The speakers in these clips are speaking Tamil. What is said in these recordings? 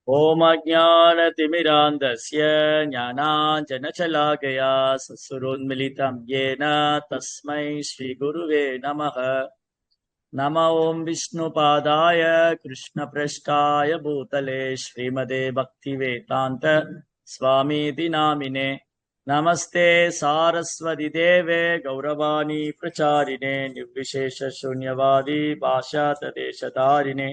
ॐ अज्ञानतिमिरान्धस्य ज्ञानाञ्जनशलाकया सत्सुरोन्मिलितं येन तस्मै श्रीगुरुवे नमः। नम ॐ विष्णुपादाय कृष्णप्रेष्ठाय भूतले श्रीमते भक्तिवेदान्त स्वामीति नामिने। नमस्ते सारस्वति देवे गौरवाणी प्रचारिणे निर्विशेषशून्यवादी भाषातदेशधारिणे।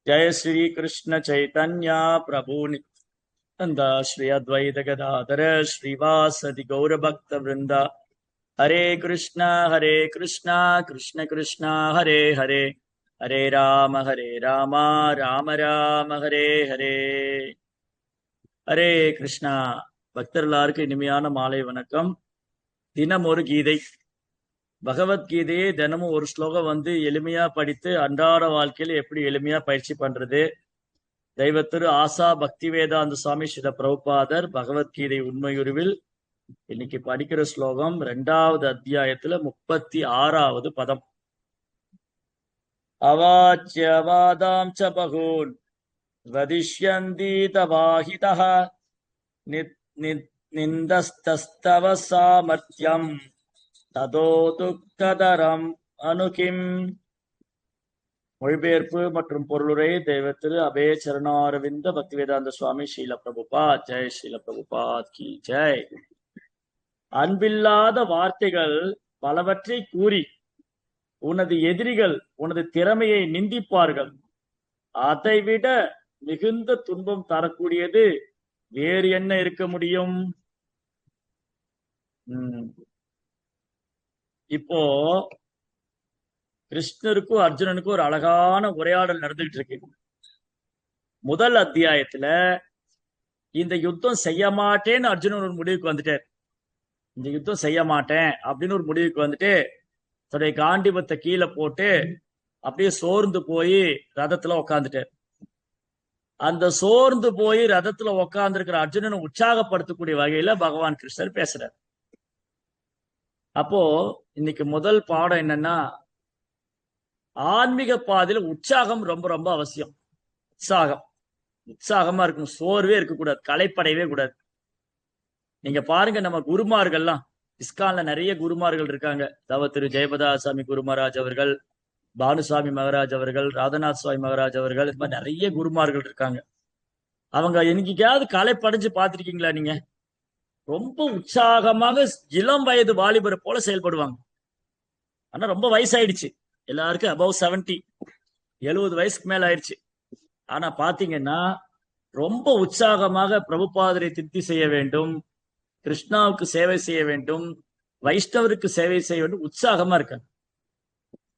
जय श्री कृष्ण चैतन्य प्रभु नित्यानंद श्री अद्वैत गदाधर श्रीवासदि गौर भक्त वृंद। हरे कृष्ण कृष्ण कृष्ण हरे हरे, हरे राम राम राम हरे हरे। हरे कृष्णा பக்தர்களாருக்கு இனிமையான மாலை வணக்கம். தினம் ஒரு கீதை. பகவத்கீதையை தினமும் ஒரு ஸ்லோகம் எளிமையா படித்து அன்றாட வாழ்க்கையில எப்படி எளிமையா பயிற்சி பண்றது. தெய்வத்திரு ஆசா பக்தி வேதாந்த சுவாமி ஸ்ரீல பிரபுபாதர் பகவத்கீதை உண்மையுருவில் இன்னைக்கு படிக்கிற ஸ்லோகம் 2வது அத்தியாயத்துல 36வது பதம். அவாச்யவாதாம் ச பகூன் வதிஷ்யந்தி தவாஹிதஹ நிந்தஸ்தஸ்தவ சாமர்த்தியம் ததோ துக்கதரம் அனுகிம். மொழிபெயர்ப்பு மற்றும் பொருளுரை தெய்வத்திரு அபே சரணாரவிந்த பக்திவேதாந்த சுவாமி ஸ்ரீல பிரபுபாத். ஜெய் ஸ்ரீல பிரபுபாத் கி ஜெய். அன்பில்லாத வார்த்தைகள் பலவற்றை கூறி உனது எதிரிகள் உனது திறமையை நிந்திப்பார்கள். அதைவிட மிகுந்த துன்பம் தரக்கூடியது வேறு என்ன இருக்க முடியும்? இப்போ கிருஷ்ணருக்கும் அர்ஜுனனுக்கும் ஒரு அழகான உரையாடல் நடந்துகிட்டு இருக்கு. முதல் அத்தியாயத்துல இந்த யுத்தம் செய்ய மாட்டேன்னு அர்ஜுனன் ஒரு முடிவுக்கு வந்துட்டார். இந்த யுத்தம் செய்ய மாட்டேன் அப்படின்னு ஒரு முடிவுக்கு வந்துட்டு தன்னுடைய காண்டிபத்தை கீழே போட்டு அப்படியே சோர்ந்து போய் ரதத்துல உக்காந்துட்டார். அந்த சோர்ந்து போய் ரதத்துல உக்காந்து இருக்கிற அர்ஜுனனை உற்சாகப்படுத்தக்கூடிய வகையில பகவான் கிருஷ்ணர் பேசுறார். அப்போ இன்னைக்கு முதல் பாடம் என்னன்னா, ஆன்மீக பாதையில உற்சாகம் ரொம்ப ரொம்ப அவசியம். உற்சாகமா இருக்கணும், சோர்வே இருக்கக்கூடாது, களைப்படையவே கூடாது. நீங்க பாருங்க, நம்ம குருமார்கள்லாம் இஸ்கான்ல நிறைய குருமார்கள் இருக்காங்க. திரு ஜெயபதாசாமி குருமராஜ் அவர்கள், பானுசாமி மகராஜ் அவர்கள், ராதநாத் சுவாமி மகராஜ் அவர்கள், இது மாதிரி நிறைய குருமார்கள் இருக்காங்க. அவங்க என்னைக்காவது களைப்படைஞ்சு பார்த்திருக்கீங்களா? நீங்க ரொம்ப உற்சாகமாக இளம் வயது வாலிபரை போல செயல்படுவாங்க. ஆனா ரொம்ப வயசாயிடுச்சு, எல்லாருக்கும் அபவ் 70 வயசுக்கு மேல ஆயிடுச்சு. ஆனா பாத்தீங்கன்னா ரொம்ப உற்சாகமாக பிரபுபாதரை திருப்தி செய்ய வேண்டும், கிருஷ்ணாவுக்கு சேவை செய்ய வேண்டும், வைஷ்ணவருக்கு சேவை செய்ய வேண்டும், உற்சாகமா இருக்காங்க.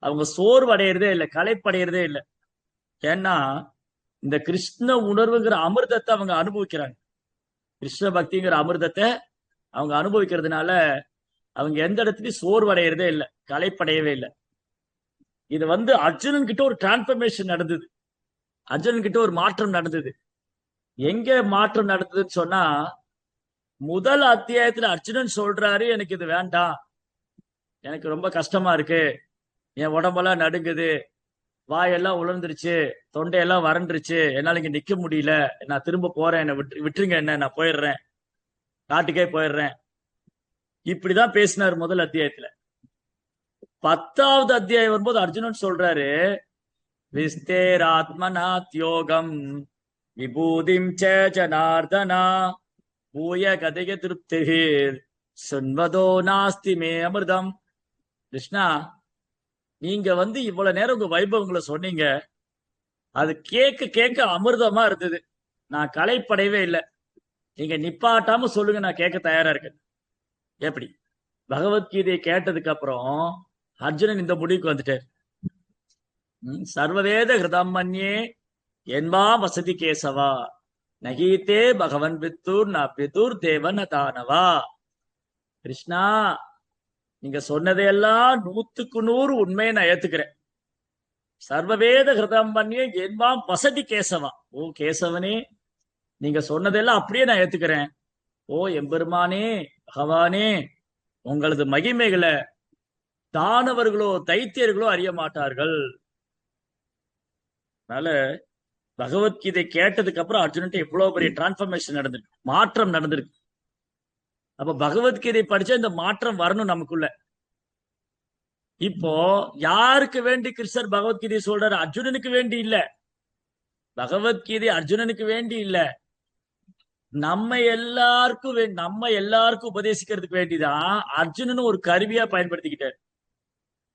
அவங்க சோர்வடைகிறதே இல்லை, களைப்படைகிறதே இல்லை. ஏன்னா இந்த கிருஷ்ண உணர்வுங்கிற அமிர்தத்தை அவங்க அனுபவிக்கிறாங்க. கிருஷ்ண பக்திங்கிற அமிர்தத்தை அவங்க அனுபவிக்கிறதுனால அவங்க எந்த இடத்துலயும் சோர்வடைகிறதே இல்லை, களைப்படையவே இல்லை. இது அர்ஜுனன் கிட்ட ஒரு டிரான்ஸ்பர்மேஷன் நடந்தது, அர்ஜுனன் கிட்ட ஒரு மாற்றம் நடந்தது. எங்க மாற்றம் நடந்ததுன்னு சொன்னா, முதல் அத்தியாயத்துல அர்ஜுனன் சொல்றாரு, எனக்கு இது வேண்டாம், எனக்கு ரொம்ப கஷ்டமா இருக்கு, என் உடம்பெல்லாம் நடுங்குது, வாயெல்லாம் உலர்ந்துருச்சு, தொண்டையெல்லாம் வறண்டுருச்சு, என்னால இங்க நிக்க முடியல, நான் திரும்ப போறேன், என்ன விட்டுருங்க, என்ன நான் போயிடுறேன், காட்டுக்கே போயிடுறேன். இப்படிதான் பேசினார் முதல் அத்தியாயத்துல. 10வது அத்தியாயம் வரும்போது அர்ஜுனன் சொல்றாரு, விஸ்தேராத்மநாத் யோகம் விபூதிம் ச ஜனார்தனா பூய கதைய திருப்திர் சுன்வதோ நாஸ்தி மே அமிர்தம். கிருஷ்ணா, நீங்க இவ்வளவு நேரம் உங்க வைபவங்களை சொன்னீங்க, அது கேட்க கேட்க அமிர்தமா இருந்தது, நான் களைப்படையவே இல்லை. நீங்க நிப்பாட்டாம சொல்லுங்க, நான் கேட்க தயாரா இருக்கேன். எப்படி? பகவத்கீதையை கேட்டதுக்கு அப்புறம் அர்ஜுனன் இந்த முடிவுக்கு வந்துட்டார். சர்வவேத ஹிருதம் மன்யே என்பா வசதி கேசவா நகீத்தே பகவன் பித்தூர் ந பிதூர் தேவன் தானவா. கிருஷ்ணா, நீங்க சொன்னதையெல்லாம் 100க்கு 100 உண்மையை நான் ஏத்துக்கிறேன். சர்வவேத ஹிருதம் மன்யே என்பாம் வசதி கேசவா. ஓ கேசவனே, நீங்க சொன்னதெல்லாம் அப்படியே நான் ஏத்துக்கிறேன். ஓ எம்பெருமானே, பகவானே, உங்களது மகிமைகளை தானவர்களோ தைத்தியர்களோ அறிய மாட்டார்கள். அதனால பகவத்கீதை கேட்டதுக்கு அப்புறம் அர்ஜுனன் எவ்வளவு பெரிய டிரான்ஸ்பர்மேஷன் நடந்திருக்கு, மாற்றம் நடந்திருக்கு. அப்ப பகவத்கீதை படிச்சா இந்த மாற்றம் வரணும் நமக்குள்ள. இப்போ யாருக்கு வேண்டி கிருஷ்ணர் பகவத்கீதை சொல்றாரு? அர்ஜுனனுக்கு வேண்டி இல்ல. பகவத்கீதை அர்ஜுனனுக்கு வேண்டி இல்ல, நம்ம எல்லாருக்கும் உபதேசிக்கிறதுக்கு வேண்டிதான் அர்ஜுனன் ஒரு கருவியா பயன்படுத்திக்கிட்டார்.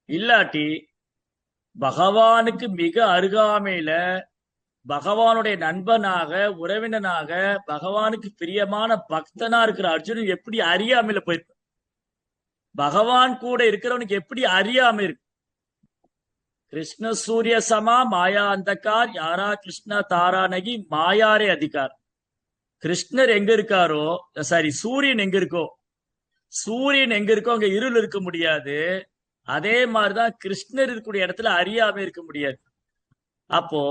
இல்லாட்டி பகவானுக்கு மிக அருகாமையில பகவானுடைய நண்பனாக, உறவினனாக, பகவானுக்கு பிரியமான பக்தனா இருக்கிற அர்ஜுனன் எப்படி அறியாமையில போயிருக்க? பகவான் கூட இருக்கிறவனுக்கு எப்படி அறியாம இருக்கு? கிருஷ்ண சூரிய சமா மாயா அந்தகார் யாரா கிருஷ்ண தாரா நகி மாயாரே அதிகார். கிருஷ்ணர் எங்க இருக்காரோ, சாரி சூரியன் எங்க இருக்கோ, அங்க இருள் இருக்க முடியாது. அதே மாதிரிதான் கிருஷ்ணர் இருக்கக்கூடிய இடத்துல அறியாம இருக்க முடியாது. அப்போ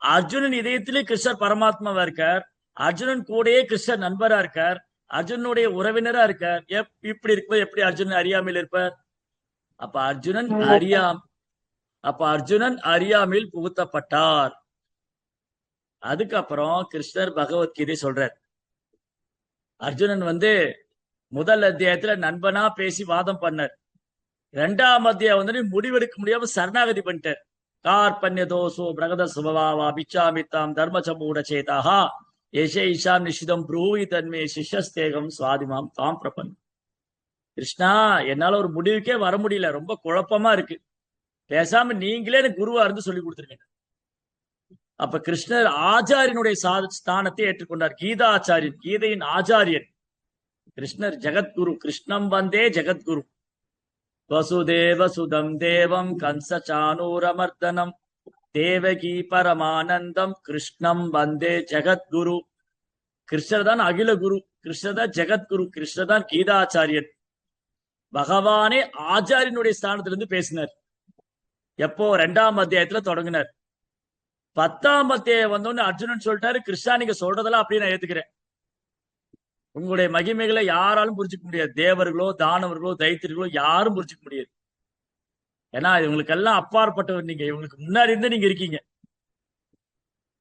அர்ஜுனன் இதயத்திலே கிருஷ்ணர் பரமாத்மாவா இருக்கார், அர்ஜுனன் கூடயே கிருஷ்ணர் நண்பரா இருக்கார், அர்ஜுனுடைய உறவினரா இருக்கார். இப்படி இருக்கும்போது எப்படி அர்ஜுனன் அறியாமையில் இருப்பார்? அப்ப அர்ஜுனன் அறியாமையில் புகுத்தப்பட்டார். அதுக்கப்புறம் கிருஷ்ணர் பகவத்கீதை சொல்றார். அர்ஜுனன் முதல் அத்தியாயத்துல நண்பனா பேசி வாதம் பண்ணார். 2ஆம் அத்தியாயம் முடிவெடுக்க முடியாம சரணாகதி பண்ணிட்டார். கார்பண்ய தோசோ பிரகத சுபவாவா பிச்சாமித்தாம் தர்மசமூட சேதாஹா ஏஷே ஈஷாம் நிஷிதம் ப்ரூவி தன்மே சிஷ்யஸ்தேகம் சுவாதிமாம் தாம் பிரபன். கிருஷ்ணா, என்னால ஒரு முடிவுக்கே வர முடியல, ரொம்ப குழப்பமா இருக்கு, பேசாம நீங்களே எனக்கு குருவா இருந்து சொல்லி கொடுத்துருக்கீங்க. அப்ப கிருஷ்ணர் ஆச்சாரியனுடைய ஸ்தானத்தை ஏற்றுக்கொண்டார். கீதாச்சாரியன், கீதையின் ஆச்சாரியன் கிருஷ்ணர். ஜெகத்குரு, கிருஷ்ணம் வந்தே ஜெகத்குரு. வசுதேவ சுதம் தேவம் கம்ச சானூரமர்தனம் தேவகி பரமானந்தம் கிருஷ்ணம் வந்தே ஜெகத்குரு. கிருஷ்ணர் தான் அகில குரு, கிருஷ்ணர் தான் ஜெகத்குரு, கிருஷ்ணர் தான் கீதாச்சாரியன். பகவானே ஆச்சாரியனுடைய ஸ்தானத்திலிருந்து பேசினார். எப்போ? 2ஆம் அத்தியாயத்துல தொடங்கினார். 10ஆம் அத்தியாயம் வந்தோன்னு அர்ஜுனன் சொல்லிட்டாரு, கிருஷ்ணா நீங்க சொல்றதெல்லாம் அப்படியே நான் ஏத்துக்கிறேன். உங்களுடைய மகிமைகளை யாராலும் புரிஞ்சுக்க முடியாது, தேவர்களோ தானவர்களோ தைத்தியர்களோ யாரும் புரிஞ்சுக்க முடியாது. ஏன்னா இவங்களுக்கெல்லாம் அப்பாற்பட்டவர் நீங்க, இவங்களுக்கு முன்னாடி இருந்து நீங்க இருக்கீங்க.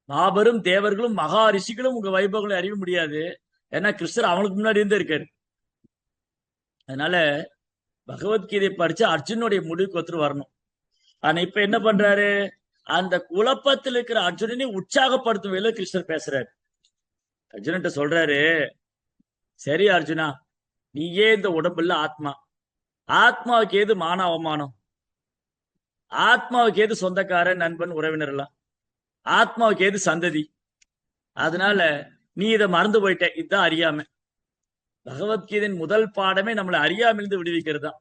மாபெரும் தேவர்களும் மகா ரிஷிகளும் உங்க வைபவங்களை அறிய முடியாது. ஏன்னா கிருஷ்ணர் அவங்களுக்கு முன்னாடி இருந்தே இருக்காரு. அதனால பகவத்கீதை படிச்சு அர்ஜுனுடைய முடிவுக்கு ஒருத்தர் வரணும். ஆனா இப்ப என்ன பண்றாரு? அந்த குழப்பத்தில் இருக்கிற அர்ஜுனனை உற்சாகப்படுத்தும் வேலை கிருஷ்ணர் பேசுறாரு. அர்ஜுனன்ட்ட சொல்றாரு, சரி அர்ஜுனா, நீயே இந்த உடம்புல ஆத்மா, ஆத்மாவுக்கு ஏது மான அவமானம், ஆத்மாவுக்கு ஏது சொந்தக்காரன் நண்பன் உறவினர் எல்லாம், ஆத்மாவுக்கு ஏது சந்ததி, அதனால நீ இதை மறந்து போயிட்ட. இதுதான் அறியாமை. பகவத்கீதையின் முதல் பாடமே நம்மளை அறியாமிலிருந்து விடுவிக்கிறது தான்.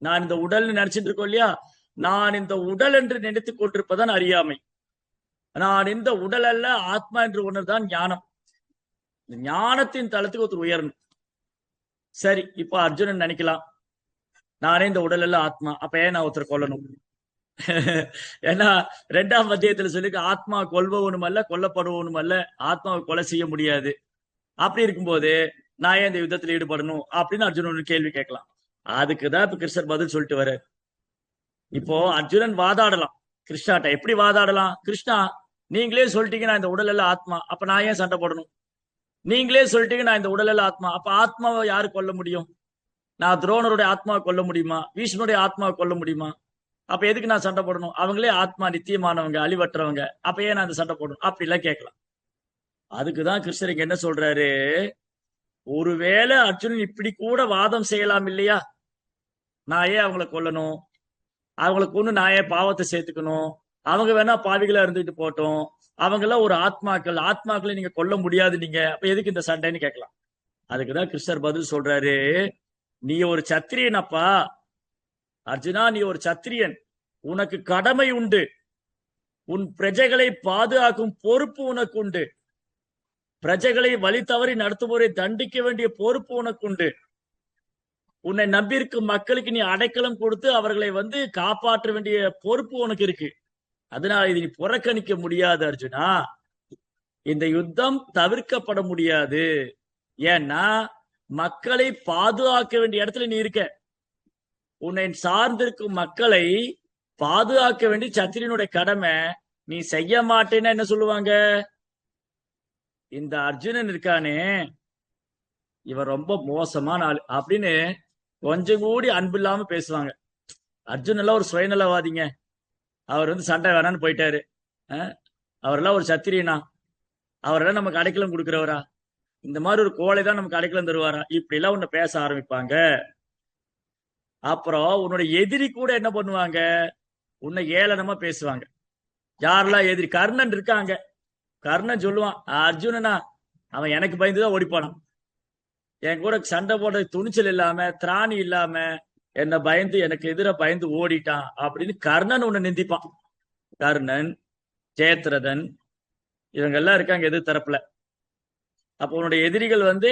நான் இந்த உடல் நினைச்சிட்டு இருக்கோம் இல்லையா, நான் இந்த உடல் என்று நினைத்துக் கொண்டிருப்பதான் அறியாமை. நான் இந்த உடல் அல்ல, ஆத்மா என்று ஒன்றுதான் ஞானம். ஞானத்தின் தளத்துக்கு ஒருத்தர் உயரணும். சரி, இப்ப அர்ஜுனன் நினைக்கலாம், நானே இந்த உடல் அல்ல ஆத்மா, அப்ப ஏன் நான் ஒருத்தர் கொல்லணும்? ஏன்னா 2ஆம் அத்தியாயத்துல சொல்லி ஆத்மா கொல்பவனும் அல்ல கொல்லப்படுவனும் அல்ல, ஆத்மாவை கொலை செய்ய முடியாது. அப்படி இருக்கும்போது நான் ஏன் இந்த யுத்தத்தில் ஈடுபடணும் அப்படின்னு அர்ஜுனன் கேள்வி கேட்கலாம். அதுக்குதான் இப்ப கிருஷ்ணர் பதில் சொல்லிட்டு வர. இப்போ அர்ஜுனன் வாதாடலாம் கிருஷ்ணாட்ட. எப்படி வாதாடலாம்? கிருஷ்ணா, நீங்களே சொல்லிட்டீங்க நான் இந்த உடல் எல்லாம் ஆத்மா, அப்ப நான் ஏன் சண்டை போடணும்? நீங்களே சொல்லிட்டீங்க நான் இந்த உடல் எல்லாம் ஆத்மா, அப்ப ஆத்மாவை யாரு கொல்ல முடியும்? நான் துரோணருடைய ஆத்மாவை கொல்ல முடியுமா? விஷ்ணுடைய ஆத்மாவை கொல்ல முடியுமா? அப்ப எதுக்கு நான் சண்டை போடணும்? அவங்களே ஆத்மா நித்தியமானவங்க, அழிவற்றவங்க, அப்ப ஏன் நான் அந்த சண்டை போடணும்? அப்படி எல்லாம் கேட்கலாம். அதுக்குதான் கிருஷ்ணருக்கு என்ன சொல்றாரு, ஒருவேளை அர்ஜுனன் இப்படி கூட வாதம் செய்யலாம் இல்லையா, நான் ஏன் அவங்களை கொல்லணும், அவங்களுக்கு ஒண்ணு நான் ஏன் பாவத்தை சேர்த்துக்கணும், அவங்க வேணா பாவிகளா இருந்துட்டு போட்டோம், அவங்க எல்லாம் ஒரு ஆத்மாக்களை நீங்க கொல்ல முடியாது, நீங்க அப்ப எதுக்கு இந்த சண்டைன்னு கேட்கலாம். அதுக்குதான் கிருஷ்ணர் பதில் சொல்றாரு, நீ ஒரு சத்திரியன் அப்பா அர்ஜுனா, நீ ஒரு சத்திரியன், உனக்கு கடமை உண்டு, உன் பிரஜைகளை பாதுகாக்கும் பொறுப்பு உனக்கு உண்டு, பிரஜைகளை வழி தவறி நடத்துவோரை தண்டிக்க வேண்டிய பொறுப்பு உனக்கு உண்டு, உன்னை நம்பியிருக்கும் மக்களுக்கு நீ அடைக்கலம் கொடுத்து அவர்களை காப்பாற்ற வேண்டிய பொறுப்பு உனக்கு இருக்கு. அதனால இது நீ புறக்கணிக்க முடியாது அர்ஜுனா, இந்த யுத்தம் தவிர்க்கப்பட முடியாது. ஏன்னா மக்களை பாதுகாக்க வேண்டிய இடத்துல நீ இருக்க, உன்னை சார்ந்திருக்கும் மக்களை பாதுகாக்க வேண்டிய சத்திரியனுடைய கடமை. நீ செய்ய மாட்டேன்னா என்ன சொல்லுவாங்க? இந்த அர்ஜுனன் இருக்கானே, இவன் ரொம்ப மோசமான ஆள் அப்படின்னு கொஞ்சம் கூடி அன்பு இல்லாம பேசுவாங்க. அர்ஜுன் எல்லாம் ஒரு சுயநலவாதிங்க. அவர் வந்து சண்டை வேணான்னு போயிட்டாரு. அவரெல்லாம் ஒரு சத்திரியனா? அவரெல்லாம் நமக்கு அடைக்கலம் கொடுக்கிறவரா? இந்த மாதிரி ஒரு கோழை தான் நமக்கு அடைக்கலம் தருவாரா? இப்படி எல்லாம் உன்னை பேச ஆரம்பிப்பாங்க. அப்புறம் உன்னோட எதிரி கூட என்ன பண்ணுவாங்க? உன்னை ஏளனமா பேசுவாங்க. யாரெல்லாம் எதிரி? கர்ணன் இருக்காங்க. கர்ணன் சொல்லுவான், அர்ஜுனனா அவன் எனக்கு பயந்துதான் ஓடிப்பானான். என் கூட சண்டை போட துணிச்சல் இல்லாம, திராணி இல்லாம, என்ன பயந்து எனக்கு எதிர பயந்து ஓடிட்டான் அப்படின்னு கர்ணன் உன்னை நிந்திப்பான். கர்ணன், ஜெயத்ரதன், இவங்க எல்லாம் இருக்காங்க எதிர் தரப்புல. அப்ப உன்னுடைய எதிரிகள் வந்து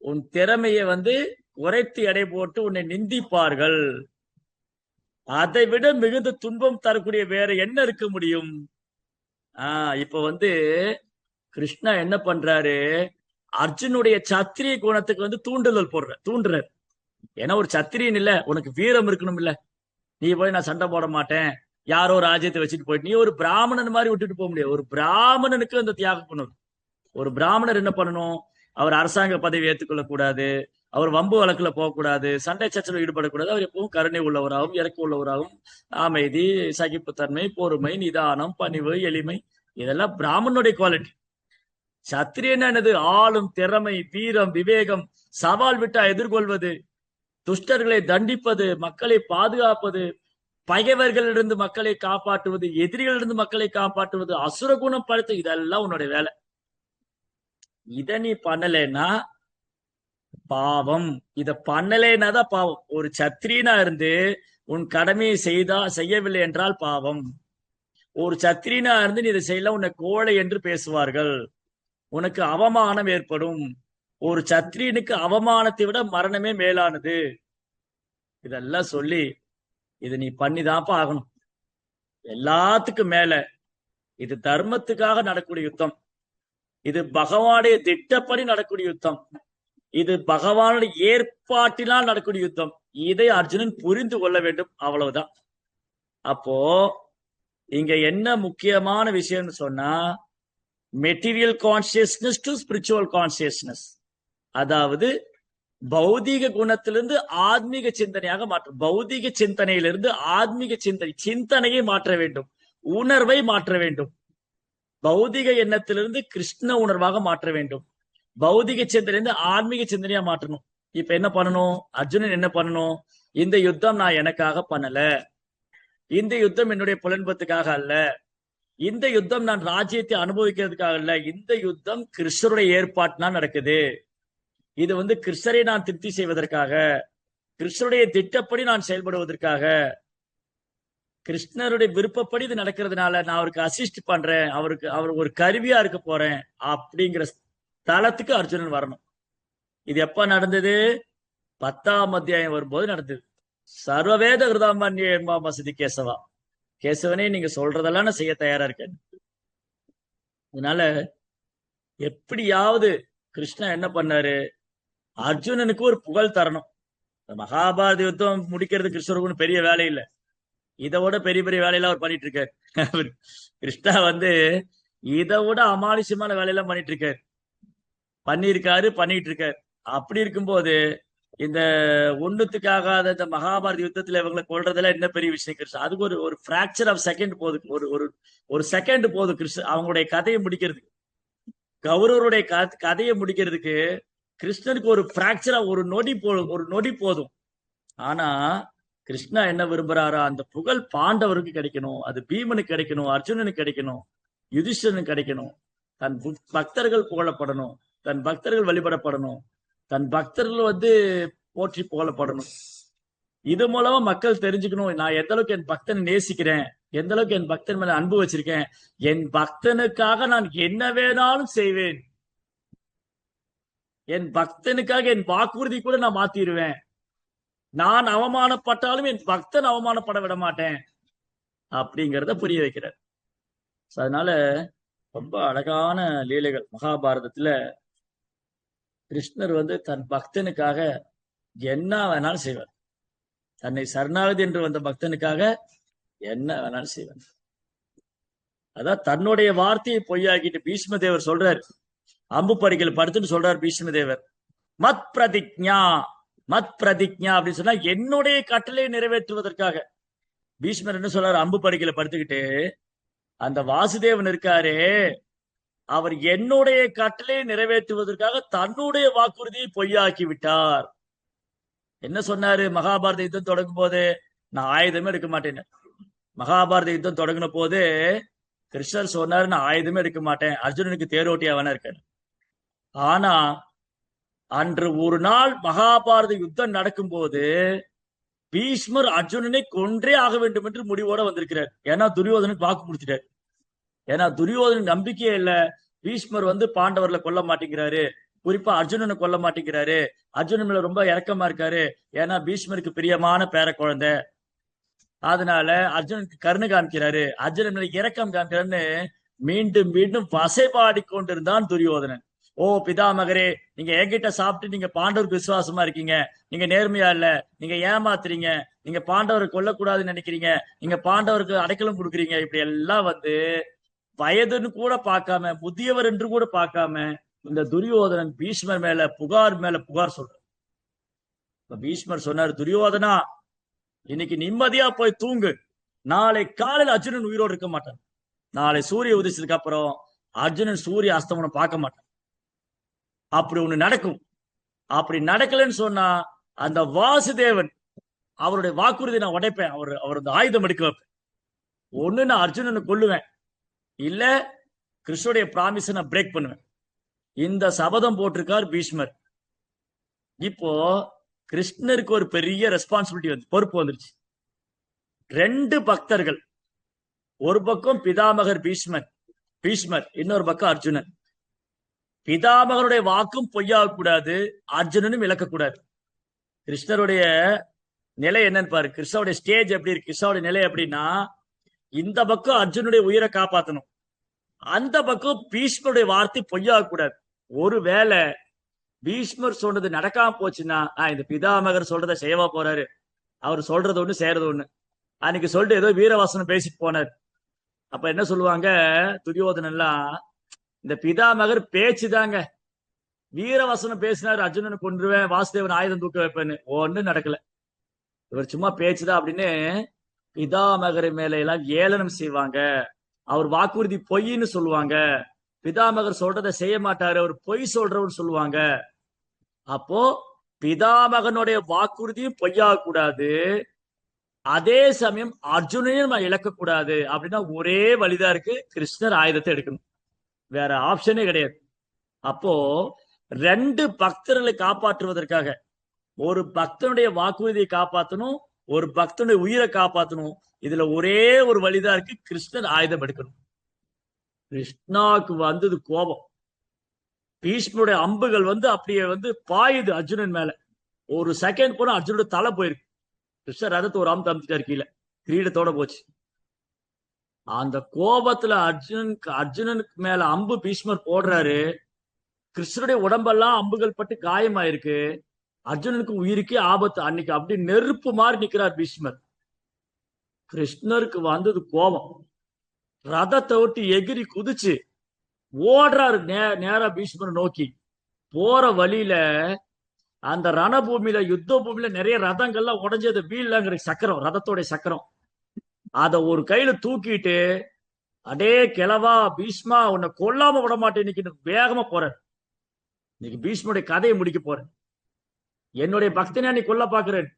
உன் திறமையை வந்து குறைத்து எடை போட்டு உன்னை நிந்திப்பார்கள். அதை விட மிகுந்த துன்பம் தரக்கூடிய வேற என்ன இருக்க முடியும்? இப்ப வந்து கிருஷ்ணா என்ன பண்றாரு? அர்ஜுனுடைய சத்திரிய குணத்துக்கு வந்து தூண்டுதல் தூண்டுறாரு. ஏன்னா ஒரு சத்திரியன் இல்ல, உனக்கு வீரம் இருக்கணும் இல்ல. நீ போய் நான் சண்டை போட மாட்டேன், யாரோ ராஜ்யத்தை வச்சுட்டு போயிட்டு நீ ஒரு பிராமணன் மாதிரி விட்டுட்டு போக முடியாது. ஒரு பிராமணனுக்கு அந்த தியாகம் பண்ணணும். ஒரு பிராமணர் என்ன பண்ணணும்? அவர் அரசாங்க பதவி ஏற்றுக்கொள்ள கூடாது, அவர் வம்பு வழக்குல போகக்கூடாது, சண்டை சச்சரவு ஈடுபடக்கூடாது. அவர் எப்பவும் கருணை உள்ளவராகவும் இறக்க உள்ளவராகவும், அமைதி, சகிப்புத்தன்மை, பொறுமை, நிதானம், பணிவு, எளிமை, இதெல்லாம் பிராமணனுடைய குவாலிட்டி. சத்திரியன் என்னது? ஆளும் திறமை, வீரம், விவேகம், சவால் விட்டா எதிர்கொள்வது, துஷ்டர்களை தண்டிப்பது, மக்களை பாதுகாப்பது, பகைவர்களிலிருந்து மக்களை காப்பாற்றுவது, எதிரிகளிலிருந்து மக்களை காப்பாற்றுவது, அசுர குணம் படுத்த, இதெல்லாம் உன்னுடைய வேலை. இத நீ பண்ணலைன்னா பாவம். இத பண்ணலைன்னா தான் பாவம். ஒரு சத்திரியனா இருந்து உன் கடமையை செய்யவில்லை என்றால் பாவம். ஒரு சத்திரியனா இருந்து நீ இதை செய்யல, உன்னை கோழை என்று பேசுவார்கள், உனக்கு அவமானம் ஏற்படும். ஒரு சத்திரியனுக்கு அவமானத்தை விட மரணமே மேலானது. இதெல்லாம் சொல்லி இதை நீ பண்ணிதான்ப்பா ஆகணும். எல்லாத்துக்கும் மேல இது தர்மத்துக்காக நடக்கூடிய யுத்தம். இது பகவானுடைய திட்டப்படி நடக்கூடிய யுத்தம். இது பகவானுடைய ஏற்பாட்டினால் நடக்கூடிய யுத்தம். இதை அர்ஜுனன் புரிந்து கொள்ள வேண்டும். அவ்வளவுதான். அப்போ இங்க என்ன முக்கியமான விஷயம்னு சொன்னா, material consciousness to spiritual consciousness. அதாவது பௌதீக குணத்திலிருந்து ஆத்மீக சிந்தனையாக மாற்றும். பௌதீக சிந்தனையிலிருந்து ஆத்மீக சிந்தனையை மாற்ற வேண்டும், உணர்வை மாற்ற வேண்டும். பௌதிக எண்ணத்திலிருந்து கிருஷ்ண உணர்வாக மாற்ற வேண்டும். பௌதிக சிந்தனையிலிருந்து ஆன்மீக சிந்தனையா மாற்றணும். இப்ப என்ன பண்ணணும்? அர்ஜுனன் என்ன பண்ணணும்? இந்த யுத்தம் நான் எனக்காக பண்ணல, இந்த யுத்தம் என்னுடைய புலன்பத்துக்காக அல்ல, இந்த யுத்தம் நான் ராஜ்யத்தை அனுபவிக்கிறதுக்காக அல்ல, இந்த யுத்தம் கிருஷ்ணருடைய ஏற்பாட்டினால் நடக்குது. இது வந்து கிருஷ்ணரை நான் திருப்தி செய்வதற்காக, கிருஷ்ணருடைய திட்டப்படி நான் செயல்படுவதற்காக, கிருஷ்ணருடைய விருப்பப்படி இது நடக்கிறதுனால நான் அவருக்கு அசிஸ்ட் பண்றேன், அவர் ஒரு கருவியா இருக்க போறேன் அப்படிங்கிற தளத்துக்கு அர்ஜுனன் வரணும். இது எப்ப நடந்தது? 10ஆம் அத்தியாயம் வரும்போது நடந்தது. சர்வவேத கிருதாமன்ய வசதி கேசவா, கேசவனே நீங்க சொல்றதெல்லாம் நான் செய்ய தயாரா இருக்கேன். அதனால எப்படியாவது கிருஷ்ணா என்ன பண்ணாரு? அர்ஜுனனுக்கு ஒரு புகழ் தரணும். மகாபாரத யுத்தம் முடிக்கிறது கிருஷ்ணருக்கு பெரிய வேலை இல்லை. இதை விட பெரிய பெரிய வேலையெல்லாம் அவர் பண்ணிட்டு இருக்காரு. கிருஷ்ணா வந்து இதை விட அமானுஷமான வேலையெல்லாம் பண்ணிட்டு இருக்காரு. அப்படி இருக்கும்போது இந்த ஒண்ணுத்துக்காகாத இந்த மகாபாரத யுத்தத்துல இவங்களை கொள்றதெல்லாம் என்ன பெரிய விஷயம்? கிருஷ்ணா அதுக்கு ஒரு பிராக்சர் ஆஃப் செகண்ட் போகுது, ஒரு செகண்ட் போதும் கிருஷ்ண அவங்களுடைய கதையை முடிக்கிறதுக்கு. கௌரவருடைய கதையை முடிக்கிறதுக்கு கிருஷ்ணனுக்கு ஒரு பிராக்சரா ஒரு நொடி போதும். ஆனா கிருஷ்ணா என்ன விரும்புறாரா? அந்த புகழ் பாண்டவருக்கு கிடைக்கணும், அது பீமனுக்கு கிடைக்கணும், அர்ஜுனனுக்கு கிடைக்கணும், யுதிஷ்டனுக்கு கிடைக்கணும். தன் பக்தர்கள் புகழப்படணும், தன் பக்தர்கள் வழிபடப்படணும், தன் பக்தர்கள் வந்து போற்றி புகழப்படணும். இது மூலமா மக்கள் தெரிஞ்சுக்கணும், நான் எந்த அளவுக்கு என் பக்தனை நேசிக்கிறேன், எந்த அளவுக்கு என் பக்தன் மேல அன்பு வச்சிருக்கேன், என் பக்தனுக்காக நான் என்ன வேணாலும் செய்வேன், என் பக்தனுக்காக என் வாக்குறுதி கூட நான் மாத்திடுவேன், நான் அவமானப்பட்டாலும் என் பக்தன் அவமானப்பட விட மாட்டேன் அப்படிங்கிறத புரிய வைக்கிறார். அதனால ரொம்ப அழகான லீலைகள் மகாபாரதத்துல. கிருஷ்ணர் வந்து தன் பக்தனுக்காக என்ன வேணாலும் செய்வார். தன்னை சரணாகதி என்று வந்த பக்தனுக்காக என்ன வேணாலும் செய்வார். அதான் தன்னுடைய வார்த்தையை பொய்யாக்கிட்டு பீஷ்ம தேவர் சொல்றாரு, அம்பு படுக்கையில் படுத்துன்னு சொல்றாரு பீஷ்ம தேவர், மத் பிரதிஜ்ஞா, மத் பிரதிஜ்ஞா அப்படின்னு சொன்னா என்னுடைய கட்டளை நிறைவேற்றுவதற்காக. பீஷ்மர் என்ன சொல்றாரு, அம்பு படுக்கையில படுத்துக்கிட்டு, அந்த வாசுதேவன் இருக்காரே அவர் என்னுடைய கட்டளை நிறைவேற்றுவதற்காக தன்னுடைய வாக்குறுதியை பொய்யாக்கி விட்டார். என்ன சொன்னாரு மகாபாரத யுத்தம் தொடங்கும் போது, நான் ஆயுதமே எடுக்க மாட்டேன். மகாபாரத யுத்தம் தொடங்கின போது கிருஷ்ணர் சொன்னாரு, நான் ஆயுதமே எடுக்க மாட்டேன், அர்ஜுனனுக்கு தேரோட்டியா வேணா இருக்காரு. ஆனா அன்று ஒரு நாள் மகாபாரத யுத்தம் நடக்கும் போது பீஷ்மர் அர்ஜுனனை கொன்றே ஆக வேண்டும் என்று முடிவோட வந்திருக்கிறார். ஏன்னா துரியோதனுக்கு வாக்கு கொடுத்துட்டார். ஏன்னா துரியோதனுக்கு நம்பிக்கையே இல்ல, பீஷ்மர் பாண்டவர்களை கொல்ல மாட்டேங்கிறாரு, குறிப்பா அர்ஜுனனை கொல்ல மாட்டேங்கிறாரு, அர்ஜுனன் மேல ரொம்ப இறக்கமா இருக்காரு, ஏன்னா பீஷ்மருக்கு பிரியமான பேர குழந்தை, அதனால அர்ஜுனனுக்கு கருணை காமிக்கிறாரு, அர்ஜுனன் மேல இரக்கம் காமிக்கிறாருன்னு மீண்டும் மீண்டும் வசைபாடி கொண்டிருந்தான் துரியோதனன். ஓ பிதாமகரே, நீங்க என்கிட்ட சாப்பிட்டு நீங்க பாண்டவருக்கு விசுவாசமா இருக்கீங்க, நீங்க நேர்மையா இல்ல, நீங்க ஏமாத்துறீங்க, நீங்க பாண்டவரை கொல்லக்கூடாதுன்னு நினைக்கிறீங்க, நீங்க பாண்டவருக்கு அடைக்கலம் கொடுக்குறீங்க, இப்படி எல்லாம் வயதுன்னு கூட பார்க்காம, முதியவர் என்று கூட பார்க்காம இந்த துரியோதனன் பீஷ்மர் மேல புகார் சொல்ற. பீஷ்மர் சொன்னார், துரியோதனா இன்னைக்கு நிம்மதியா போய் தூங்கு, நாளை காலையில் அர்ஜுனன் உயிரோடு இருக்க மாட்டான், நாளை சூரிய உதிச்சதுக்கு அப்புறம் அர்ஜுனன் சூரிய அஸ்தமனம் பார்க்க மாட்டான், அப்படி ஒண்ணு நடக்கும். அப்படி நடக்கலன்னு சொன்னா அந்த வாசுதேவன் அவருடைய வாக்குறுதி நான் உடைப்பேன், அவர் அந்த ஆயுதம் எடுக்க வைப்பேன், ஒண்ணு நான் அர்ஜுனனை கொல்லுவேன், இல்ல கிருஷ்ணனுடைய பிராமிஸை நான் பிரேக் பண்ணுவேன். இந்த சபதம் போட்டிருக்கார் பீஷ்மர். இப்போ கிருஷ்ணருக்கு ஒரு பெரிய ரெஸ்பான்சிபிலிட்டி பொறுப்பு வந்துருச்சு. 2 பக்தர்கள், ஒரு பக்கம் பிதாமகர் பீஷ்மர், இன்னொரு பக்கம் அர்ஜுனன். பிதாமகருடைய வாக்கும் பொய்யாக கூடாது, அர்ஜுனனும் இழக்கக்கூடாது. கிருஷ்ணருடைய நிலை என்னன்னு பாரு, கிருஷ்ணனுடைய ஸ்டேஜ் எப்படி இருக்கு, கிருஷ்ணனுடைய நிலை எப்படின்னா, இந்த பக்கம் அர்ஜுனுடைய உயிரை காப்பாற்றணும், அந்த பக்கம் பீஷ்மருடைய வார்த்தை பொய்யாக கூடாது. ஒருவேளை பீஷ்மர் சொன்னது நடக்காம போச்சுன்னா, இந்த பிதாமகர் சொல்றதை செய்யவா போறாரு, அவர் சொல்றது ஒண்ணு செய்யறது ஒண்ணு. அன்னைக்கு சொல்லிட்டு ஏதோ வீரவாசனம் பேசிட்டு போனார். அப்ப என்ன சொல்லுவாங்க துரியோதனன் எல்லாம், இந்த பிதாமகர் பேச்சுதாங்க, வீரவசனம் பேசினாரு, அர்ஜுனனை கொன்றுவேன், வாசுதேவன் ஆயுதம் தூக்க வைப்பேன்னு, ஒண்ணு நடக்கல, இவர் சும்மா பேச்சுதான் அப்படின்னு பிதாமகர் மேல எல்லாம் ஏளனம் செய்வாங்க, அவர் வாக்குறுதி பொய்ன்னு சொல்லுவாங்க, பிதாமகர் சொல்றதை செய்ய மாட்டாரு, அவர் பொய் சொல்றவர் சொல்லுவாங்க. அப்போ பிதாமகனுடைய வாக்குறுதியும் பொய்யாக கூடாது, அதே சமயம் அர்ஜுனையும் நம்ம இழக்கக்கூடாது. அப்படின்னா ஒரே வழிதான் இருக்கு, கிருஷ்ணர் ஆயுதத்தை எடுக்கணும், வேற ஆப்ஷனே கிடையாது. அப்போ 2 பக்தர்களை காப்பாற்றுவதற்காக, ஒரு பக்தனுடைய வாக்குறுதியை காப்பாற்றணும், ஒரு பக்தனுடைய உயிரை காப்பாற்றணும், இதுல ஒரே ஒரு வழிதான் இருக்கு, கிருஷ்ணர் ஆயுதம் எடுக்கணும். கிருஷ்ணாவுக்கு வந்தது கோபம், பீஷ்மருடைய அம்புகள் அப்படியே பாயுது அர்ஜுனன் மேல. ஒரு செகண்ட் போனா அர்ஜுனோட தலை போயிருக்கு, கிருஷ்ணர் ரதத்தை ஒரு அம்பு அமுத்திட்டாரு கீழே, கிரீடத்தோட போச்சு. அந்த கோபத்துல அர்ஜுனனுக்கு மேல அம்பு பீஷ்மர் போடுறாரு, கிருஷ்ணருடைய உடம்பெல்லாம் அம்புகள் பட்டு காயமாயிருக்கு, அர்ஜுனனுக்கு உயிருக்கே ஆபத்து. அன்னைக்கு அப்படி நெருப்பு மாதிரி நிக்கிறார் பீஷ்மர். கிருஷ்ணருக்கு வந்தது கோபம், ரதத்தை விட்டு எகிரி குதிச்சு ஓடுறாரு நேரா பீஷ்மர் நோக்கி. போற வழியில அந்த ரணபூமியில, யுத்த பூமியில நிறைய ரதங்கள்லாம் உடஞ்சது, வீழ்லங்கிற சக்கரம், ரதத்தோட சக்கரம், அத ஒரு கையில தூக்கிட்டு, அடே கிழவா பீஷ்மா, உன்னை கொல்லாம விட மாட்டேன், இன்னைக்கு வேகமா போறேன், இன்னைக்கு பீஷ்மனுடைய கதையை முடிக்க போறேன், என்னுடைய பக்தனை நீ கொல்ல பாக்குறேன்.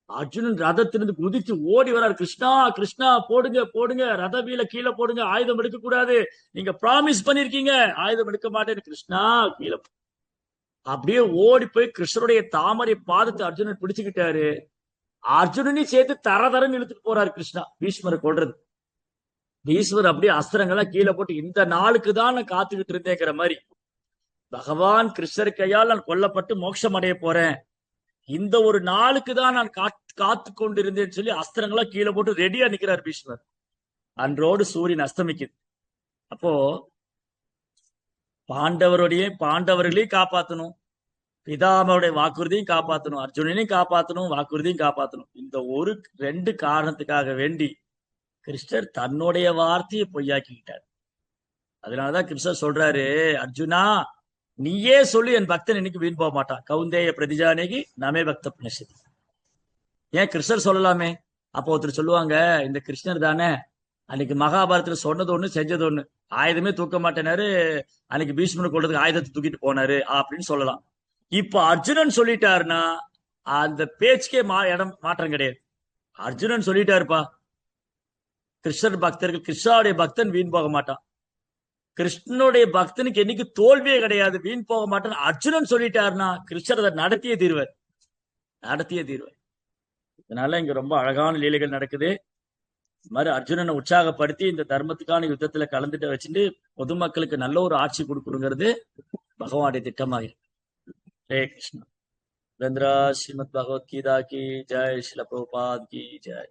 அர்ஜுனன் ரதத்திலிருந்து குதிச்சு ஓடி வரார், கிருஷ்ணா கிருஷ்ணா போடுங்க போடுங்க, ரத வீல கீழே போடுங்க, ஆயுதம் எடுக்க கூடாது, நீங்க பிராமிஸ் பண்ணிருக்கீங்க ஆயுதம் எடுக்க மாட்டேன்னு, கிருஷ்ணா கீழே. அப்படியே ஓடி போய் கிருஷ்ணருடைய தாமரை பாதத்தை அர்ஜுனன் பிடிச்சுக்கிட்டாரு, அர்ஜுனனையும் சேர்த்து தரன்னு இழுத்துட்டு போறாரு கிருஷ்ணா, பீஷ்மரை கொள்றது. பீஷ்மர் அப்படியே அஸ்திரங்கள்லாம் கீழே போட்டு, இந்த நாளுக்கு தான் நான் காத்துக்கிட்டு இருந்தேங்கிற மாதிரி, பகவான் கிருஷ்ணர் கையால் நான் கொல்லப்பட்டு மோட்சம் அடைய போறேன், இந்த ஒரு நாளுக்கு தான் நான் காத்து கொண்டிருந்தேன்னு சொல்லி அஸ்திரங்களா கீழே போட்டு ரெடியா நிக்கிறார் பீஷ்மர். அன்றோடு சூரியன் அஸ்தமிக்குது. அப்போ பாண்டவர்களையும் காப்பாற்றணும், பிதாமருடைய வாக்குறுதியும் காப்பாற்றணும், அர்ஜுனனையும் காப்பாற்றணும், வாக்குறுதியும் காப்பாற்றணும். இந்த 2 காரணத்துக்காக வேண்டி கிருஷ்ணர் தன்னுடைய வார்த்தையை பொய்யாக்கிக்கிட்டார். அதனாலதான் கிருஷ்ணர் சொல்றாரு, அர்ஜுனா நீயே சொல்லி என் பக்தன் இன்னைக்கு வீண் போக மாட்டான். கவுந்தேய பிரதிஜானகி நமே பக்த புனசதி. ஏன் கிருஷ்ணர் சொல்லலாமே? அப்போ ஒருத்தர் சொல்லுவாங்க, இந்த கிருஷ்ணர் தானே அன்னைக்கு மகாபாரதத்துல சொன்னது ஒண்ணு செஞ்சது ஒண்ணு, ஆயுதமே தூக்க மாட்டேனாரு, அன்னைக்கு பீஷ்மனை கொள்றதுக்கு ஆயுதத்தை தூக்கிட்டு போனாரு அப்படின்னு சொல்லலாம். இப்ப அர்ஜுனன் சொல்லிட்டாருன்னா அந்த பேச்சுக்கே இடம் மாற்றம் கிடையாது. அர்ஜுனன் சொல்லிட்டாருப்பா, கிருஷ்ணர் பக்தர்கள், கிருஷ்ணாவுடைய பக்தன் வீண் போக மாட்டான், கிருஷ்ணனுடைய பக்தனுக்கு என்னைக்கு தோல்வியே கிடையாது, வீண் போக மாட்டான் அர்ஜுனன் சொல்லிட்டாருன்னா கிருஷ்ணர் அதை நடத்தியே தீர்வார், நடத்தியே தீர்வார். இதனால இங்க ரொம்ப அழகான லீலைகள் நடக்குது. இது மாதிரி அர்ஜுனனை உற்சாகப்படுத்தி இந்த தர்மத்துக்கான யுத்தத்துல கலந்துட்டு வச்சுட்டு பொதுமக்களுக்கு நல்ல ஒரு ஆட்சி கொடுக்கணுங்கிறது பகவானுடைய திட்டமாக. ஹரே கிருஷ்ணா. ரந்திரா ஸ்ரீமத் பகவத்கீதா கி ஜெய், ஸ்ரீல பிரபுபாத் கி ஜெய்.